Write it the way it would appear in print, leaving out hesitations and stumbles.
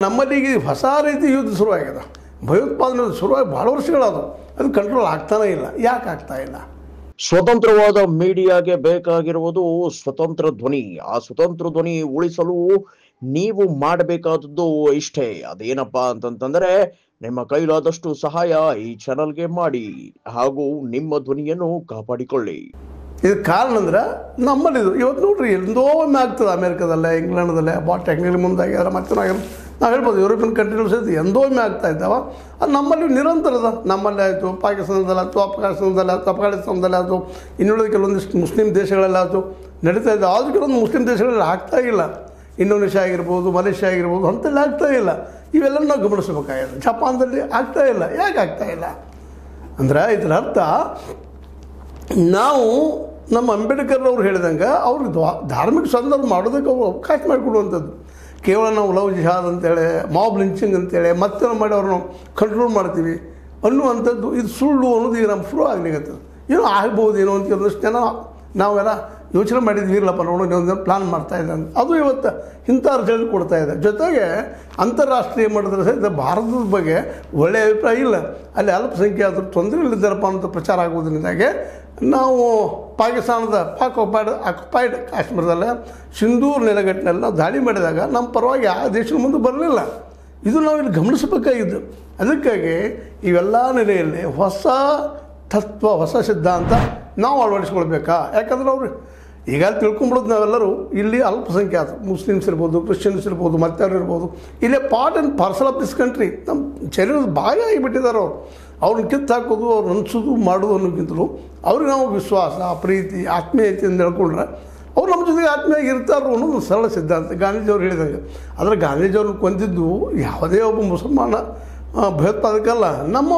ನಮ್ಮಲ್ಲಿ ಈಗ ಹೊಸ ರೀತಿ ಯುದ್ಧ ಶುರುವಾಗಿದೆ. ಭಯೋತ್ಪಾದನೆ ಶುರುವಾಗಿ ಭಾಳ ವರ್ಷಗಳದು. ಅದು ಕಂಟ್ರೋಲ್ ಆಗ್ತಾನೇ ಇಲ್ಲ. ಯಾಕೆ ಆಗ್ತಾ ಇಲ್ಲ? ಸ್ವತಂತ್ರವಾದ ಮೀಡಿಯಾಗೆ ಬೇಕಾಗಿರುವುದು ಸ್ವತಂತ್ರ ಧ್ವನಿ. ಆ ಸ್ವತಂತ್ರ ಧ್ವನಿ ಉಳಿಸಲು ನೀವು ಮಾಡಬೇಕಾದದ್ದು ಇಷ್ಟೇ. ಅದೇನಪ್ಪಾ ಅಂತಂತಂದ್ರೆ ನಿಮ್ಮ ಕೈಲಾದಷ್ಟು ಸಹಾಯ ಈ ಚಾನಲ್ಗೆ ಮಾಡಿ ಹಾಗೂ ನಿಮ್ಮ ಧ್ವನಿಯನ್ನು ಕಾಪಾಡಿಕೊಳ್ಳಿ. ಇದಕ್ಕೆ ಕಾರಣ ಅಂದ್ರೆ ನಮ್ಮಲ್ಲಿ ಇದು ಇವತ್ತು ನೋಡ್ರಿ ಎಂದೋ ಒಮ್ಮೆ ಆಗ್ತದೆ. ಅಮೇರಿಕಾದಲ್ಲೇ, ಇಂಗ್ಲೆಂಡ್ದಲ್ಲೇ ಭಾಳ ಟೆಕ್ನಿಕಲಿ ಮುಂದಾಗ್ಯಾರ. ಮತ್ತೆ ನಾವು ಹೇಳ್ಬೋದು ಯುರೋಪಿಯನ್ ಕಂಟ್ರಿಗಳು ಸಹಿತ ಎಂದೋ ಒಮ್ಮೆ ಆಗ್ತಾ ಇದ್ದಾವೆ. ಅದು ನಮ್ಮಲ್ಲಿ ನಿರಂತರದ. ನಮ್ಮಲ್ಲಿ ಆಯಿತು, ಪಾಕಿಸ್ತಾನದಲ್ಲಿ ಆಯಿತು, ಅಫ್ಘಾನಿಸ್ತಾನದಲ್ಲಿ ಆಯಿತು, ಅಫ್ಘಾನಿಸ್ತಾನದಲ್ಲಿ ಆಯಿತು, ಇನ್ನುಳಿದ ಕೆಲವೊಂದಿಷ್ಟು ಮುಸ್ಲಿಂ ದೇಶಗಳೆಲ್ಲ ಆಯಿತು ನಡೀತಾ ಇದೆ. ಆದರೂ ಕೆಲವೊಂದು ಮುಸ್ಲಿಂ ದೇಶಗಳಲ್ಲಿ ಆಗ್ತಾ ಇಲ್ಲ. ಇಂಡೋನೇಷ್ಯಾ ಆಗಿರ್ಬೋದು, ಮಲೇಷ್ಯಾ ಆಗಿರ್ಬೋದು, ಅಂತೆಲ್ಲ ಆಗ್ತಾ ಇಲ್ಲ. ಇವೆಲ್ಲ ನಾವು ಗಮನಿಸಬೇಕಾಗಿದೆ. ಜಪಾನ್ದಲ್ಲಿ ಆಗ್ತಾ ಇಲ್ಲ. ಯಾಕೆ ಆಗ್ತಾ ಇಲ್ಲ ಅಂದ್ರೆ ಇದರ ಅರ್ಥ ನಾವು ನಮ್ಮ ಅಂಬೇಡ್ಕರ್ ಅವರು ಹೇಳಿದಂಗೆ ಅವ್ರಿಗೆ ಧಾರ್ಮಿಕ ಸಂದರ್ಭ ಮಾಡೋದಕ್ಕೆ ಅವರು ಅವಕಾಶ ಮಾಡಿಕೊಡುವಂಥದ್ದು. ಕೇವಲ ನಾವು ಲವ್ ಜಿಹಾದ್ ಅಂತೇಳಿ, ಮಾಬ್ ಲಿಂಚಿಂಗ್ ಅಂತೇಳಿ ಮತ್ತೆ ಮಾಡಿ ಅವ್ರನ್ನ ಕಂಟ್ರೋಲ್ ಮಾಡ್ತೀವಿ ಅನ್ನುವಂಥದ್ದು ಇದು ಸುಳ್ಳು ಅನ್ನೋದು ಈಗ ನಮ್ಗೆ ಶುರು ಆಗ್ಲಿಕ್ಕತ್ತದು. ಏನೋ ಆಗ್ಬೋದು ಏನೋ ಅಂತ ಒಂದಷ್ಟು ಜನ ನಾವೆಲ್ಲ ಯೋಚನೆ ಮಾಡಿದ್ವಿ. ಇರಲಪ್ಪ ನೋಡೋಣ ಒಂದು ಪ್ಲಾನ್ ಮಾಡ್ತಾಯಿದ್ದೆ ಅಂತ. ಅದು ಇವತ್ತು ಇಂಥ ರಿಸಲ್ಟ್ ಕೊಡ್ತಾ ಇದೆ. ಜೊತೆಗೆ ಅಂತಾರಾಷ್ಟ್ರೀಯ ಮಟ್ಟದಲ್ಲಿ ಸಹಿತ ಭಾರತದ ಬಗ್ಗೆ ಒಳ್ಳೆಯ ಅಭಿಪ್ರಾಯ ಇಲ್ಲ. ಅಲ್ಲಿ ಅಲ್ಪಸಂಖ್ಯಾತರು ತೊಂದರೆ ಇಲ್ಲಿದ್ದಾರಪ್ಪ ಅಂತ ಪ್ರಚಾರ ಆಗುವುದರಿಂದಾಗೆ ನಾವು ಪಾಕಿಸ್ತಾನದ ಆಕ್ಯುಪೈಡ್ ಕಾಶ್ಮೀರದಲ್ಲೇ ಸಿಂಧೂರ್ ನೆಲೆಗಟ್ಟಿನಲ್ಲಿ ನಾವು ದಾಳಿ ಮಾಡಿದಾಗ ನಮ್ಮ ಪರವಾಗಿ ಆ ದೇಶದ ಮುಂದೆ ಬರಲಿಲ್ಲ. ಇದು ನಾವು ಇಲ್ಲಿ ಗಮನಿಸಬೇಕಾಗಿದ್ದು. ಅದಕ್ಕಾಗಿ ಇವೆಲ್ಲ ನೆಲೆಯಲ್ಲಿ ಹೊಸ ತತ್ವ, ಹೊಸ ಸಿದ್ಧಾಂತ ನಾವು ಅಳವಡಿಸ್ಕೊಳ್ಬೇಕಾ? ಯಾಕಂದ್ರೆ ಅವರು ಈಗ ತಿಳ್ಕೊಂಬಿಡೋದು ನಾವೆಲ್ಲರೂ ಇಲ್ಲಿ ಅಲ್ಪಸಂಖ್ಯಾತರು, ಮುಸ್ಲಿಮ್ಸ್ ಇರ್ಬೋದು, ಕ್ರಿಶ್ಚಿಯನ್ಸ್ ಇರ್ಬೋದು, ಮತ್ತಾರು ಇರ್ಬೋದು, ಇಲ್ಲೇ part and parcel of this country. ನಮ್ಮ ಶರೀರದ ಭಾಗ ಆಗಿಬಿಟ್ಟಿದ್ದಾರೆ ಅವರು. ಅವ್ರನ್ನ ಕಿತ್ತು ಹಾಕೋದು, ಅವ್ರು ಅನಿಸೋದು ಮಾಡೋದು ಅನ್ನೋಕ್ಕಿಂತಲೂ ಅವ್ರಿಗೆ ನಾವು ವಿಶ್ವಾಸ, ಪ್ರೀತಿ, ಆತ್ಮೀಯತೆಯಿಂದ ಹೇಳ್ಕೊಂಡ್ರೆ ಅವ್ರು ನಮ್ಮ ಜೊತೆಗೆ ಆತ್ಮೀಯಾಗಿ ಇರ್ತಾರೋ ಅನ್ನೋದು ಸರಳ ಸಿದ್ಧಾಂತ. ಗಾಂಧೀಜಿಯವ್ರು ಹೇಳಿದಂಗೆ. ಆದರೆ ಗಾಂಧೀಜಿಯವ್ರನ್ನ ಕೊಂದಿದ್ದು ಯಾವುದೇ ಒಬ್ಬ ಮುಸಲ್ಮಾನ ಭಯೋತ್ಪಾದಕಲ್ಲ, ನಮ್ಮ